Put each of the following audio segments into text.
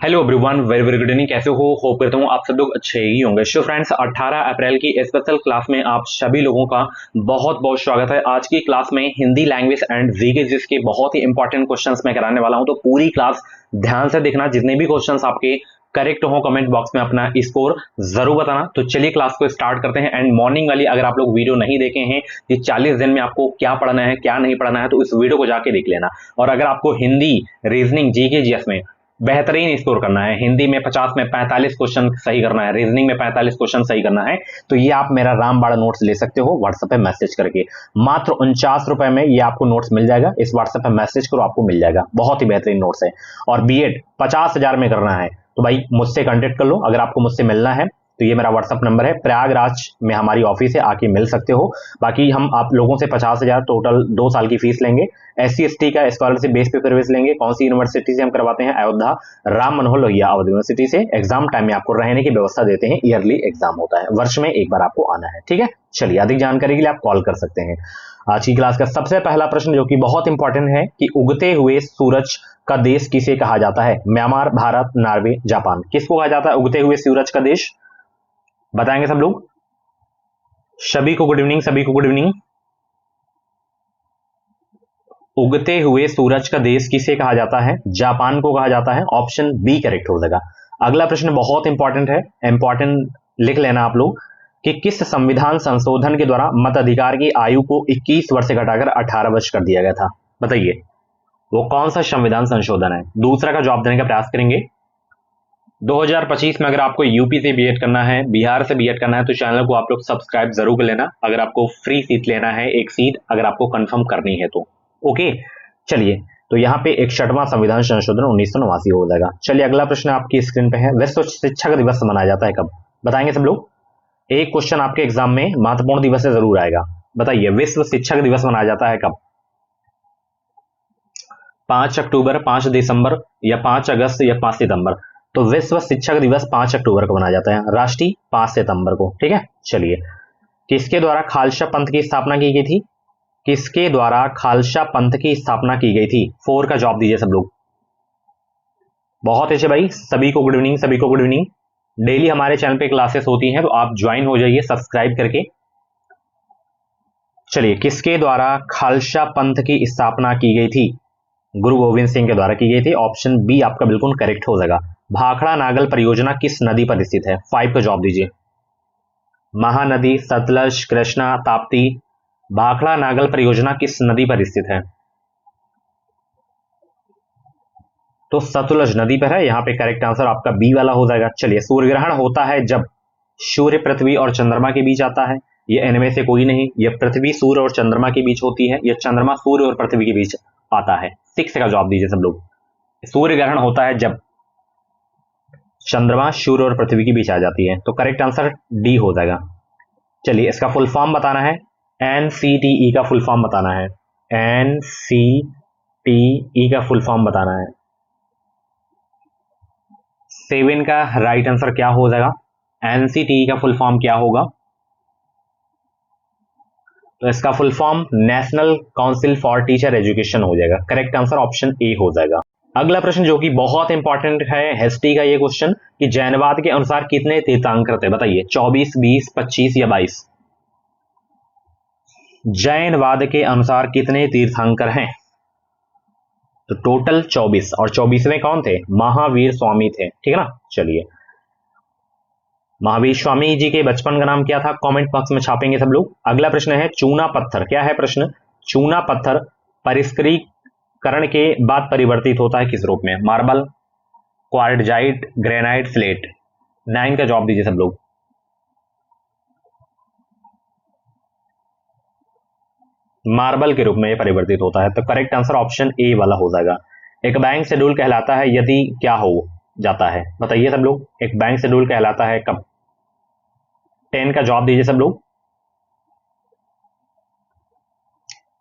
Hello everyone, very very good evening. कैसे हो? Hope करता हूँ आप सब लोग अच्छे ही होंगे। सो फ्रेंड्स, 18 अप्रैल की स्पेशल क्लास में आप सभी लोगों का बहुत बहुत स्वागत है। आज की क्लास में हिंदी लैंग्वेज एंड जीके जिसके बहुत ही इंपॉर्टेंट क्वेश्चंस मैं कराने वाला हूं, तो पूरी क्लास ध्यान से देखना। जितने भी क्वेश्चंस आपके करेक्ट हो कमेंट बॉक्स में अपना स्कोर जरूर बताना। तो चलिए क्लास को स्टार्ट करते हैं। एंड मॉर्निंग वाली अगर आप लोग वीडियो नहीं देखे हैं कि 40 दिन में आपको क्या पढ़ना है क्या नहीं पढ़ना है, तो इस वीडियो को जाके देख लेना। और अगर आपको हिंदी, रीजनिंग, जीके, जीएस में बेहतरीन स्कोर करना है, हिंदी में 50 में 45 क्वेश्चन सही करना है, रीजनिंग में 45 क्वेश्चन सही करना है, तो ये आप मेरा रामबाड़ा नोट्स ले सकते हो व्हाट्सएप पे मैसेज करके। मात्र 49 रुपए में ये आपको नोट्स मिल जाएगा। इस व्हाट्सएप पे मैसेज करो, आपको मिल जाएगा। बहुत ही बेहतरीन नोट्स है। और बीएड 50,000 में करना है तो भाई मुझसे कांटेक्ट कर लो। अगर आपको मुझसे मिलना है तो ये मेरा व्हाट्सअप नंबर है, प्रयागराज में हमारी ऑफिस है, आके मिल सकते हो। बाकी हम आप लोगों से 50,000 टोटल 2 साल की फीस लेंगे। SC/ST का स्कॉलरशिप बेस पे सर्विस लेंगे। कौन सी यूनिवर्सिटी से हम करवाते हैं? अयोध्या राम मनोहर लोहिया अवध यूनिवर्सिटी से। एग्जाम टाइम में आपको रहने की व्यवस्था देते हैं। ईयरली एग्जाम होता है, वर्ष में एक बार आपको आना है। ठीक है, चलिए अधिक जानकारी के लिए आप कॉल कर सकते हैं। आज की क्लास का सबसे पहला प्रश्न जो कि बहुत इंपॉर्टेंट है कि उगते हुए सूरज का देश किसे कहा जाता है? Myanmar, Bharat, Norway, Japan. किसको कहा जाता है उगते हुए सूरज का देश? बताएंगे सब लोग। सभी को गुड इवनिंग, सभी को गुड इवनिंग। उगते हुए सूरज का देश किसे कहा जाता है? जापान को कहा जाता है। ऑप्शन बी करेक्ट हो जाएगा। अगला प्रश्न बहुत इंपॉर्टेंट है, इंपॉर्टेंट लिख लेना आप लोग कि किस संविधान संशोधन के द्वारा मताधिकार की आयु को 21 वर्ष से घटाकर 18 वर्ष कर दिया गया था? बताइए वो कौन सा संविधान संशोधन है? दूसरा का जवाब देने का प्रयास करेंगे। 2025 में अगर आपको यूपी से बीएड करना है, बिहार से बीएड करना है, तो चैनल को आप लोग सब्सक्राइब जरूर कर लेना। अगर आपको फ्री सीट लेना है, एक सीट अगर आपको कंफर्म करनी है तो ओके। चलिए, तो यहाँ पे 61वां संविधान संशोधन 1989 हो जाएगा। चलिए अगला प्रश्न आपकी स्क्रीन पे है। विश्व शिक्षक दिवस मनाया जाता है कब? बताएंगे सब लोग। एक क्वेश्चन आपके एग्जाम में महत्वपूर्ण दिवस से जरूर आएगा। बताइए विश्व शिक्षक दिवस मनाया जाता है कब? 5 अक्टूबर, 5 दिसंबर, या 5 अगस्त, या 5 सितंबर। तो विश्व शिक्षक दिवस 5 अक्टूबर को मनाया जाता है, राष्ट्रीय 5 सितंबर को। ठीक है, चलिए किसके द्वारा खालसा पंथ की स्थापना की गई थी? किसके द्वारा खालसा पंथ की स्थापना की गई थी? 4 का जवाब दीजिए सब लोग। बहुत अच्छे भाई, सभी को गुड इवनिंग, सभी को गुड इवनिंग। डेली हमारे चैनल पे क्लासेस होती हैं, तो आप ज्वाइन हो जाइए सब्सक्राइब करके। चलिए, किसके द्वारा खालसा पंथ की स्थापना की गई थी? गुरु गोविंद सिंह के द्वारा की गई थी। ऑप्शन बी आपका बिल्कुल करेक्ट हो जाएगा। भाखड़ा नागल परियोजना किस नदी पर स्थित है? 5 का जवाब दीजिए। महानदी, सतलज, कृष्णा, ताप्ती। भाखड़ा नागल परियोजना किस नदी पर स्थित है? तो सतलज नदी पर है। यहां पे करेक्ट आंसर आपका बी वाला हो जाएगा। चलिए, सूर्य ग्रहण होता है जब सूर्य, पृथ्वी और चंद्रमा के बीच आता है। ये इनमें से कोई नहीं, ये पृथ्वी, सूर्य और चंद्रमा के बीच होती है। ये चंद्रमा, सूर्य और पृथ्वी के बीच आता है। 6 का जवाब दीजिए सब लोग। सूर्य ग्रहण होता है जब चंद्रमा, सूर्य और पृथ्वी के बीच आ जाती है। तो करेक्ट आंसर डी हो जाएगा। चलिए, इसका फुल फॉर्म बताना है। NCTE का फुल फॉर्म बताना है। NCTE का फुल फॉर्म बताना है। 7 का राइट आंसर क्या हो जाएगा? NCTE का फुल फॉर्म क्या होगा? तो इसका full form national council for teacher education हो जाएगा। करेक्ट आंसर ऑप्शन ए हो जाएगा। अगला प्रश्न जो कि बहुत इंपॉर्टेंट है, हिस्ट्री का ये क्वेश्चन कि जैनवाद के अनुसार कितने तीर्थंकर थे? बताइए 24, 20, 25 या 22। जैनवाद के अनुसार कितने तीर्थंकर हैं? तो टोटल 24, और 24वें कौन थे? महावीर स्वामी थे। ठीक है ना। चलिए, महावीर स्वामी जी के बचपन का नाम क्या था? कमेंट बॉक्स में छापेंगे सब लोग। अगला प्रश्न है चूना पत्थर। क्या है प्रश्न? चूना पत्थर परिष्करण के बाद परिवर्तित होता है किस रूप में? Marble, quartzite, granite, slate. 9 का जवाब दीजिए सब लोग। मार्बल के रूप में यह परिवर्तित होता है। तो करेक्ट आंसर ऑप्शन ए वाला हो जाएगा। एक बैंक शेड्यूल कहलाता है यदि क्या हो जाता है? बताइए सब लोग, एक बैंक शेड्यूल कहलाता है कब? 10 का जवाब दीजिए सब लोग।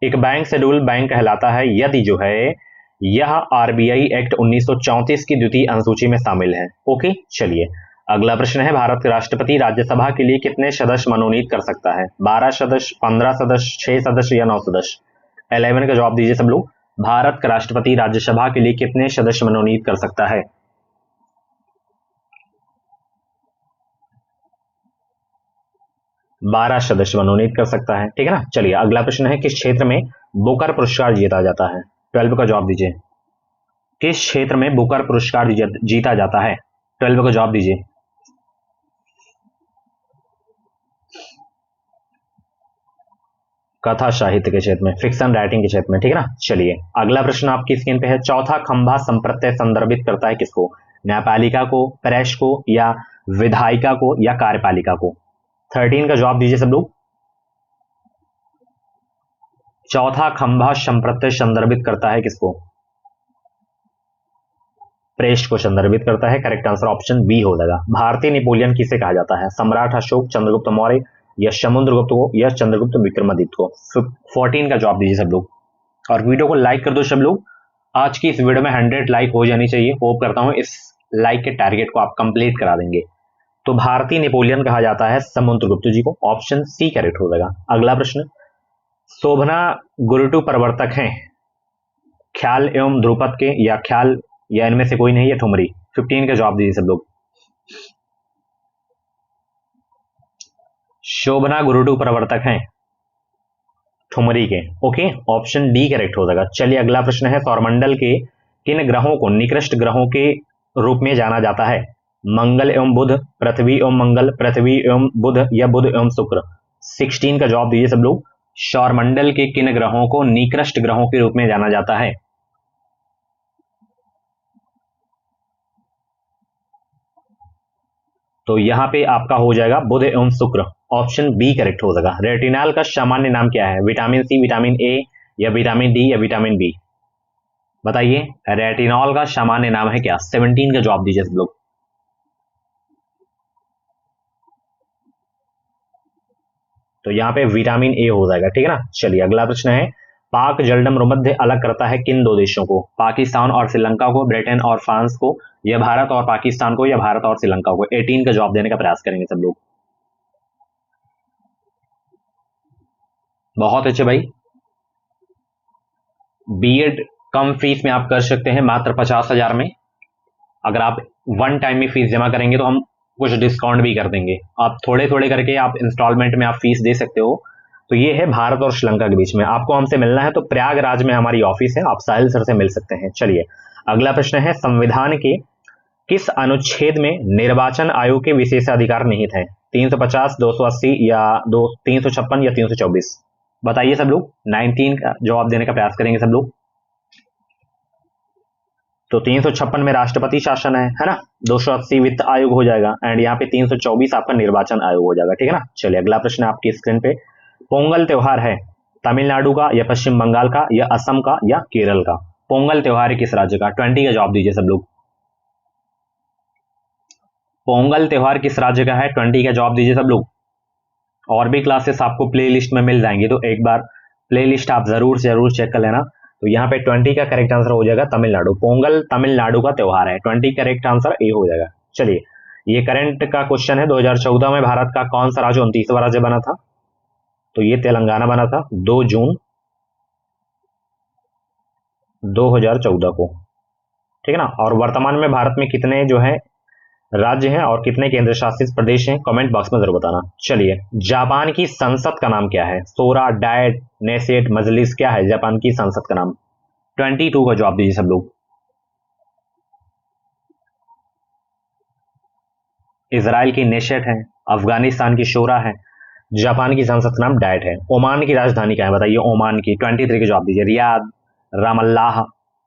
एक बैंक शेड्यूल बैंक कहलाता है यदि जो है यह RBI एक्ट 1934 की द्वितीय अनुसूची में शामिल है। ओके, चलिए अगला प्रश्न है भारत के राष्ट्रपति राज्यसभा के लिए कितने सदस्य मनोनीत कर सकता है? 12 सदस्य, 15 सदस्य, 6 सदस्य या 9 सदस्य। 11 का जवाब दीजिए सब लोग। भारत का राष्ट्रपति राज्यसभा के लिए कितने सदस्य मनोनीत कर सकता है? 12 सदस्य मनोनीत कर सकता है, ठीक है ना। चलिए अगला प्रश्न है, किस क्षेत्र में बुकर पुरस्कार जीता जाता है? 12 का जवाब दीजिए। किस क्षेत्र में बुकर पुरस्कार जीता जाता है? 12 का जवाब दीजिए। कथा साहित्य के क्षेत्र में, फिक्शन राइटिंग के क्षेत्र में, ठीक है ना। चलिए अगला प्रश्न आपकी स्क्रीन पे है, चौथा खंभा संप्रत्यय संदर्भित करता है किसको? न्यायपालिका को, प्रेस को, या विधायिका को, या कार्यपालिका को? 13 का जवाब दीजिए सब लोग। चौथा खंभा संप्रत्यय संदर्भित करता है किसको? प्रेस को संदर्भित करता है। करेक्ट आंसर ऑप्शन बी हो जाएगा। भारतीय नेपोलियन किसे कहा जाता है? सम्राट अशोक, चंद्रगुप्त मौर्य, या समुद्रगुप्त को, या चंद्रगुप्त विक्रमादित्य को? 14 का जवाब दीजिए सब लोग, और वीडियो को लाइक कर दो सब लोग। आज की इस वीडियो में 100 लाइक हो जानी चाहिए। होप करता हूं इस लाइक के टारगेट को आप कंप्लीट करा देंगे। तो भारतीय नेपोलियन कहा जाता है समुद्रगुप्त जी को। ऑप्शन सी करेक्ट हो जाएगा। अगला प्रश्न, शोभना गुरुटु प्रवर्तक हैं ख्याल एवं ध्रुपद के, या ख्याल, या इनमें से कोई नहीं, या ठुमरी? 15 का जवाब दीजिए सब लोग। शोभना गुरुटु प्रवर्तक हैं ठुमरी के। ओके, ऑप्शन डी करेक्ट हो जाएगा। चलिए अगला प्रश्न है, सौरमंडल के किन ग्रहों को निकृष्ट ग्रहों के रूप में जाना जाता है? मंगल एवं बुध, पृथ्वी एवं मंगल, पृथ्वी एवं बुध, या बुध एवं शुक्र? 16 का जवाब दीजिए सब लोग। सौरमंडल के किन ग्रहों को निकृष्ट ग्रहों के रूप में जाना जाता है? तो यहां पे आपका हो जाएगा बुध एवं शुक्र। ऑप्शन बी करेक्ट हो जाएगा। रेटिनॉल का सामान्य नाम क्या है? विटामिन सी, विटामिन ए, या विटामिन डी, या विटामिन बी? बताइए, रेटिनॉल का सामान्य नाम है क्या? 17 का जवाब दीजिए सब लोग। तो यहाँ पे विटामिन ए हो जाएगा, ठीक है ना। चलिए अगला प्रश्न है, पाक जलडमरूमध्य अलग करता है किन दो देशों को? पाकिस्तान और श्रीलंका को, ब्रिटेन और फ्रांस को, या भारत और पाकिस्तान को, या भारत और श्रीलंका को? 18 का जवाब देने का प्रयास करेंगे सब लोग। बहुत अच्छे भाई। बीएड कम फीस में आप कर सकते हैं, मात्र 50,000 में। अगर आप वन टाइम में फीस जमा करेंगे तो हम कुछ डिस्काउंट भी कर देंगे। आप थोड़े थोड़े करके आप इंस्टॉलमेंट में आप फीस दे सकते हो। तो ये है भारत और श्रीलंका के बीच में। आपको हमसे मिलना है तो प्रयागराज में हमारी ऑफिस है, आप साहिल सर से मिल सकते हैं। चलिए अगला प्रश्न है, संविधान के किस अनुच्छेद में निर्वाचन आयोग के विशेषाधिकार निहित हैं? 350, 280, या 356, या 324? बताइए सब लोग। 19 का जवाब देने का प्रयास करेंगे सब लोग। तो 356 में राष्ट्रपति शासन है ना। 280 वित्त आयोग हो जाएगा, एंड यहाँ पे 324 आपका निर्वाचन आयोग हो जाएगा, ठीक है ना। चलिए अगला प्रश्न आपकी स्क्रीन पे, पोंगल त्योहार है तमिलनाडु का, या पश्चिम बंगाल का, या असम का, या केरल का? पोंगल त्योहार है किस राज्य का? 20 का जवाब दीजिए सब लोग। पोंगल त्योहार किस राज्य का है? 20 का जवाब दीजिए सब लोग। और भी क्लासेस आपको प्ले लिस्ट में मिल जाएंगी, तो एक बार प्ले लिस्ट आप जरूर चेक कर लेना। तो यहाँ पे 20 का करेक्ट आंसर हो जाएगा तमिलनाडु। पोंगल तमिलनाडु का त्योहार है। 20 करेक्ट आंसर ए हो जाएगा। चलिए ये करंट का क्वेश्चन है, 2014 में भारत का कौन सा राज्य 29वां राज्य बना था? तो ये तेलंगाना बना था 2 जून 2014 को, ठीक है ना। और वर्तमान में भारत में कितने जो है राज्य हैं और कितने केंद्र शासित प्रदेश हैं, कमेंट बॉक्स में जरूर बताना। चलिए जापान की संसद का नाम क्या है? सोरा, डायट, नेसेट, मजलिस, क्या है जापान की संसद का नाम? 22 का जवाब दीजिए सब लोग। इजराइल की नेशेट है, अफगानिस्तान की शोरा है, जापान की संसद का नाम डायट है। ओमान की राजधानी क्या है बताइए? ओमान की 23 का जवाब दीजिए। रियाद, रामल्लाह,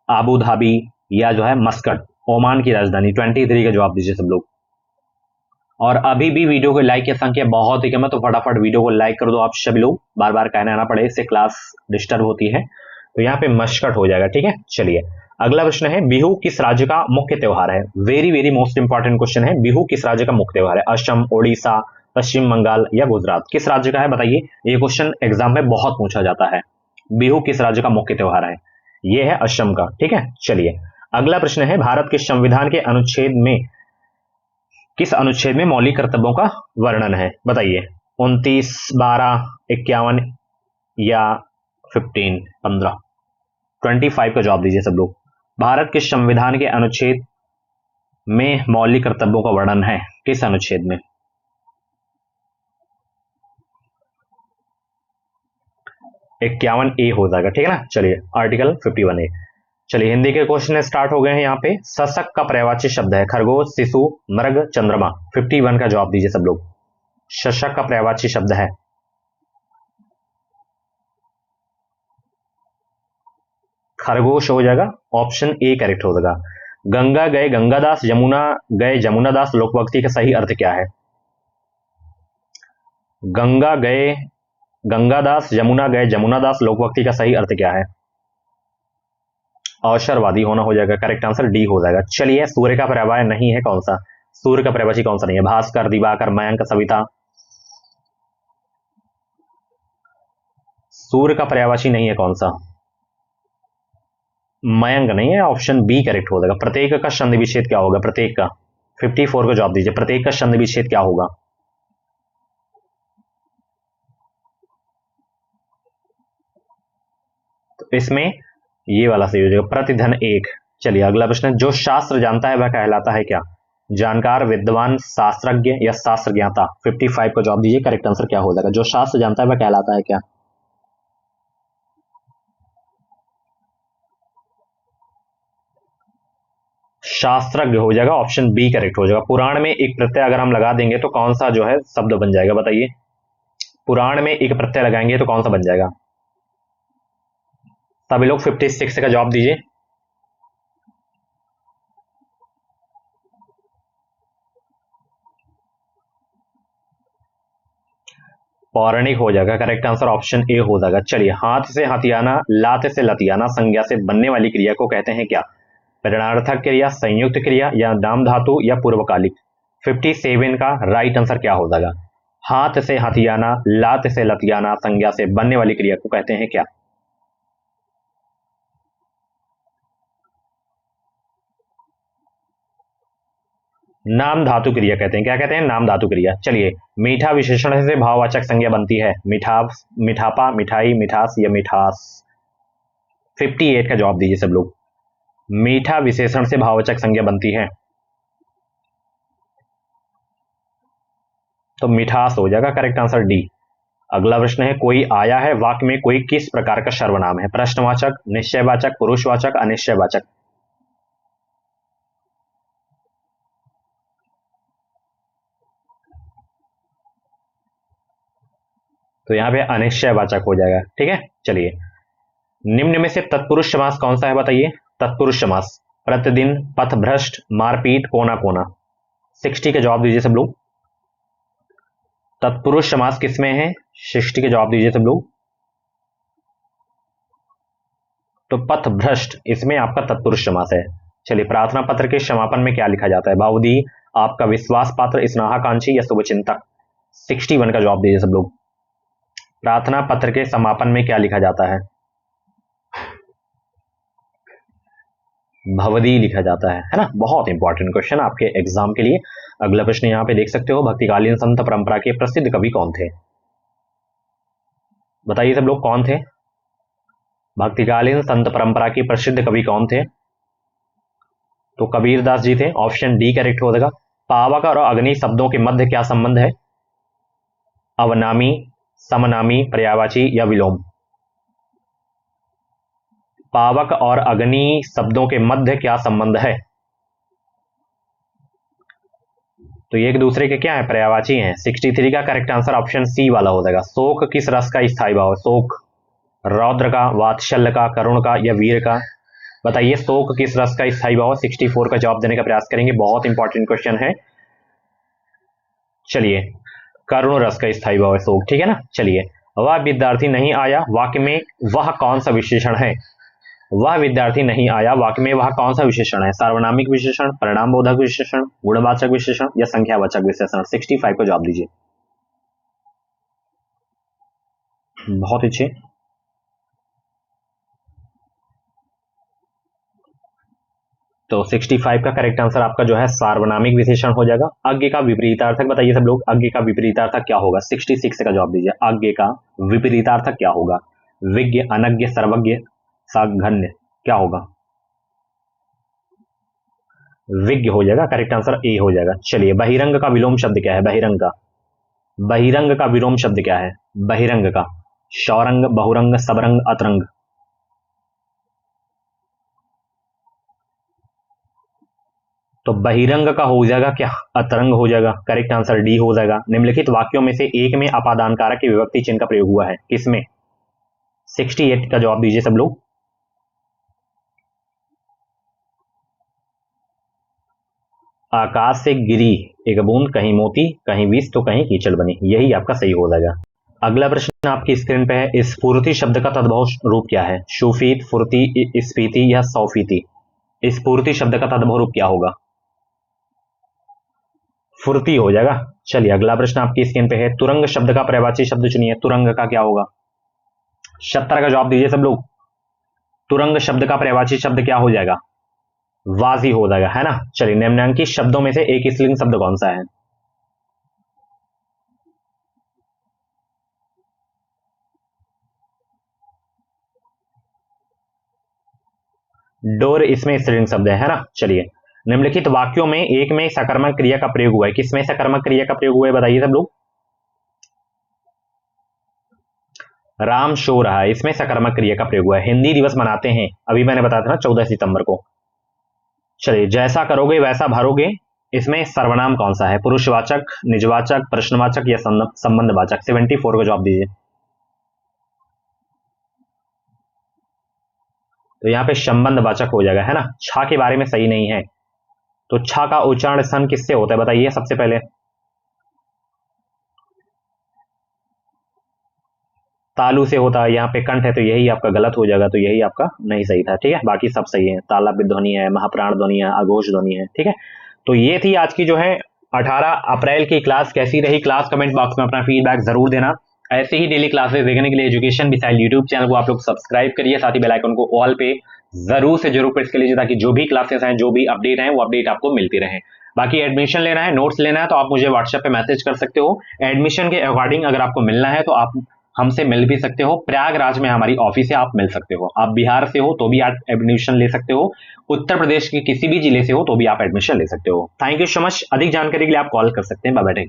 आबू धाबी, या जो है मस्कट? ओमान की राजधानी। 23 का जवाब दीजिए सब लोग। और अभी भी वीडियो को लाइक की संख्या बहुत ही कम है, तो फटाफट वीडियो को लाइक कर दो आप सभी लोग, बार बार कहना ना पड़े, इससे क्लास डिस्टर्ब होती है। तो यहाँ पे मस्कट हो जाएगा, ठीक है। चलिए अगला प्रश्न है, बिहू किस राज्य का मुख्य त्योहार है? Very very most important question है। बिहू किस राज्य का मुख्य त्योहार है? असम, ओडिशा, पश्चिम बंगाल, या गुजरात? किस राज्य का है बताइए? ये क्वेश्चन एग्जाम में बहुत पूछा जाता है। बिहू किस राज्य का मुख्य त्योहार है? ये है असम का, ठीक है। चलिए अगला प्रश्न है, भारत के संविधान के अनुच्छेद में किस अनुच्छेद में मौलिक कर्तव्यों का वर्णन है? बताइए। 29, 12, 51, या 15? 25 का जवाब दीजिए सब लोग। भारत के संविधान के अनुच्छेद में मौलिक कर्तव्यों का वर्णन है किस अनुच्छेद में? 51A हो जाएगा, ठीक है ना। चलिए आर्टिकल 51A। चलिए हिंदी के क्वेश्चन स्टार्ट हो गए हैं। यहाँ पे सशक का पर्यायवाची शब्द है खरगोश, शिशु, मृग, चंद्रमा। 51 का जवाब दीजिए सब लोग। शशक का पर्यायवाची शब्द है खरगोश हो जाएगा, ऑप्शन ए करेक्ट हो जाएगा। गंगा गए गंगादास, यमुना गए जमुनादास, लोकवक्ति का सही अर्थ क्या है? गंगा गए गंगादास, यमुना गए जमुनादास, लोकवक्ति का सही अर्थ क्या है? अवसरवादी होना हो जाएगा, करेक्ट आंसर डी हो जाएगा। चलिए सूर्य का पर्यायवाची नहीं है कौन सा? सूर्य का पर्यायवाची कौन सा नहीं है? भास्कर, दिवाकर, मयंक, सविता। सूर्य का पर्यायवाची नहीं है कौन सा? मयंक नहीं है, ऑप्शन बी करेक्ट हो जाएगा। प्रत्येक का संधि विच्छेद क्या होगा? प्रत्येक का 54 का जवाब दीजिए। प्रत्येक का संधि विच्छेद क्या होगा? तो इसमें ये वाला सही हो जाएगा, प्रतिधन एक। चलिए अगला प्रश्न, जो शास्त्र जानता है वह कहलाता है क्या? जानकार, विद्वान, शास्त्रज्ञ या शास्त्र ज्ञाता। 55 का जवाब दीजिए, करेक्ट आंसर क्या हो जाएगा? जो शास्त्र जानता है वह कहलाता है क्या? शास्त्रज्ञ हो जाएगा, ऑप्शन बी करेक्ट हो जाएगा। पुराण में एक प्रत्यय अगर हम लगा देंगे तो कौन सा जो है शब्द बन जाएगा, बताइए। पुराण में एक प्रत्यय लगाएंगे तो कौन सा बन जाएगा? सभी लोग 56 का जवाब दीजिए। पौराणिक हो जाएगा, करेक्ट आंसर ऑप्शन ए हो जाएगा। चलिए हाथ से हथियाना, लात से लतियाना संज्ञा से बनने वाली क्रिया को कहते हैं क्या? ऋणार्थक क्रिया, संयुक्त क्रिया या नाम धातु या पूर्वकालिक। 57 का राइट आंसर क्या हो जाएगा? हाथ से हथियाना, लात से लतियाना संज्ञा से बनने वाली क्रिया को कहते हैं क्या? नाम धातु क्रिया कहते हैं। क्या कहते हैं? नाम धातु क्रिया। चलिए मीठा विशेषण से भाववाचक संज्ञा बनती है। मिठास, मिठापा, मिठाई, मिठास या मिठास। 58 का जवाब दीजिए सब लोग। मीठा विशेषण से भाववाचक संज्ञा बनती है तो मिठास हो जाएगा, करेक्ट आंसर डी। अगला प्रश्न है, कोई आया है वाक्य में कोई किस प्रकार का सर्वनाम है? प्रश्नवाचक, निश्चयवाचक, पुरुषवाचक, अनिश्चयवाचक। तो यहां पे अनिश्चयवाचक हो जाएगा, ठीक है। चलिए निम्न में से तत्पुरुष समास कौन सा है, बताइए। तत्पुरुष समास, प्रतिदिन, पथभ्रष्ट, मारपीट, कोना कोना। 60 का जवाब दीजिए सब लोग। तत्पुरुष समास किसमें है? 60 के जवाब दीजिए सब लोग। तो पथभ्रष्ट इसमें आपका तत्पुरुष समास है। चलिए प्रार्थना पत्र के समापन में क्या लिखा जाता है? भावदी, आपका विश्वास पात्र, स्नेहाकांक्षी या शुभचिंतक। 61 का जवाब दीजिए सब लोग। प्रार्थना पत्र के समापन में क्या लिखा जाता है? भवदी लिखा जाता है ना। बहुत इंपॉर्टेंट क्वेश्चन आपके एग्जाम के लिए। अगला प्रश्न यहाँ पे देख सकते हो, भक्तिकालीन संत परंपरा के प्रसिद्ध कवि कौन थे? बताइए सब लोग कौन थे? भक्तिकालीन संत परंपरा के प्रसिद्ध कवि कौन थे? तो कबीरदास जी थे, ऑप्शन डी करेक्ट हो जाएगा। पावक और अग्नि शब्दों के मध्य क्या संबंध है? अवनामी, समनामी, पर्यायवाची या विलोम। पावक और अग्नि शब्दों के मध्य क्या संबंध है? तो ये एक दूसरे के क्या है? पर्यायवाची हैं। 63 का करेक्ट आंसर ऑप्शन सी वाला हो जाएगा। शोक किस रस का स्थायी भाव है? शोक रौद्र का, वात्सल्य का, करुण का या वीर का। बताइए शोक किस रस का स्थायी भाव है? 64 का जवाब देने का प्रयास करेंगे, बहुत इंपॉर्टेंट क्वेश्चन है। चलिए करुण रस का स्थायी भाव है शोक, ठीक है ना। चलिए वह विद्यार्थी नहीं आया वाक्य में वह कौन सा विशेषण है? वह विद्यार्थी नहीं आया वाक्य में वह कौन सा विशेषण है? सार्वनामिक विशेषण, परिणाम बोधक विशेषण, गुणवाचक विशेषण या संख्यावाचक विशेषण। 65 को जवाब दीजिए। बहुत अच्छे। तो 65 का करेक्ट आंसर आपका जो है सार्वनामिक विशेषण हो जाएगा। आगे का विपरीतार्थक बताइए सब लोग। आगे का विपरीतार्थक क्या होगा? 66 का जवाब दीजिए। आगे का विपरीतार्थक क्या होगा? विज्ञ, अनज्ञ, सर्वज्ञ, साघन्य, क्या होगा? विज्ञ हो जाएगा, करेक्ट आंसर ए हो जाएगा। चलिए बहिरंग का विलोम शब्द क्या है? बहिरंग का विलोम शब्द क्या है? बहिरंग का शौरंग, बहुरंग, सबरंग, अतरंग। तो बहिरंग का हो जाएगा क्या? अतरंग हो जाएगा। करेक्ट आंसर डी हो जाएगा। निम्नलिखित वाक्यों में से एक में अपादान कारक की विभक्ति चिन्ह का प्रयोग हुआ है, किसमें? 68 का जवाब दीजिए सब लोग। आकाश से गिरी एक बूंद, कहीं मोती कहीं विष तो कहीं कीचड़ बनी, यही आपका सही हो जाएगा। अगला प्रश्न आपकी स्क्रीन पे है, स्फूर्ति शब्द का तद्भव रूप क्या है? सुफीत, फुर्ती, स्फीति या सौफीति? स्फूर्ति शब्द का तद्भव रूप क्या होगा? फुर्ती हो जाएगा। चलिए अगला प्रश्न आपकी स्क्रीन पे है, तुरंग शब्द का पर्यायवाची शब्द चुनिए, तुरंग का क्या होगा? 70 का जवाब दीजिए सब लोग। तुरंग शब्द का पर्यायवाची शब्द क्या हो जाएगा? वाजी हो जाएगा, है ना। चलिए निम्नलिखित शब्दों में से एक स्त्रीलिंग शब्द कौन सा है? डोर इसमें स्त्रीलिंग शब्द है ना। चलिए निम्नलिखित वाक्यों में एक में सकर्मक क्रिया का प्रयोग हुआ है, किसमें सकर्मक क्रिया का प्रयोग हुआ है बताइए सब लोग। राम सो रहा है, इसमें सकर्मक क्रिया का प्रयोग हुआ है। हिंदी दिवस मनाते हैं, अभी मैंने बताया था ना 14 सितंबर को। चलिए जैसा करोगे वैसा भरोगे, इसमें सर्वनाम कौन सा है? पुरुषवाचक, निजवाचक, प्रश्नवाचक या संबंधवाचक? 74 का जवाब दीजिए। तो यहाँ पे संबंधवाचक हो जाएगा, है ना। छा के बारे में सही नहीं है, तो छा का उच्चारण स्थान किससे होता है बताइए सबसे पहले। तालु से होता है, यहाँ पे कंठ है तो यही आपका गलत हो जाएगा, तो यही आपका नहीं सही था। ठीक है, बाकी सब सही है। तालव्य ध्वनि है, महाप्राण ध्वनि है, अघोष ध्वनि है। ठीक है, तो ये थी आज की जो है 18 अप्रैल की क्लास। कैसी रही क्लास? कमेंट बॉक्स में अपना फीडबैक जरूर देना। ऐसे ही डेली क्लासेस देखने के लिए एजुकेशन मिसाइल यूट्यूब चैनल को आप लोग सब्सक्राइब करिए, साथ ही बेल आइकन को ऑल पे जरूर से जरूर प्रेस कर लीजिए, ताकि जो भी क्लासेस हैं, जो भी अपडेट हैं, वो अपडेट आपको मिलती रहे। बाकी एडमिशन लेना है, नोट्स लेना है, तो आप मुझे व्हाट्सएप पे मैसेज कर सकते हो। एडमिशन के अकॉर्डिंग अगर आपको मिलना है तो आप हमसे मिल भी सकते हो। प्रयागराज में हमारी ऑफिस है, आप मिल सकते हो। आप बिहार से हो तो भी आप एडमिशन ले सकते हो, उत्तर प्रदेश के किसी भी जिले से हो तो भी आप एडमिशन ले सकते हो। Thank you so much. अधिक जानकारी के लिए आप कॉल कर सकते हैं। Bye bye.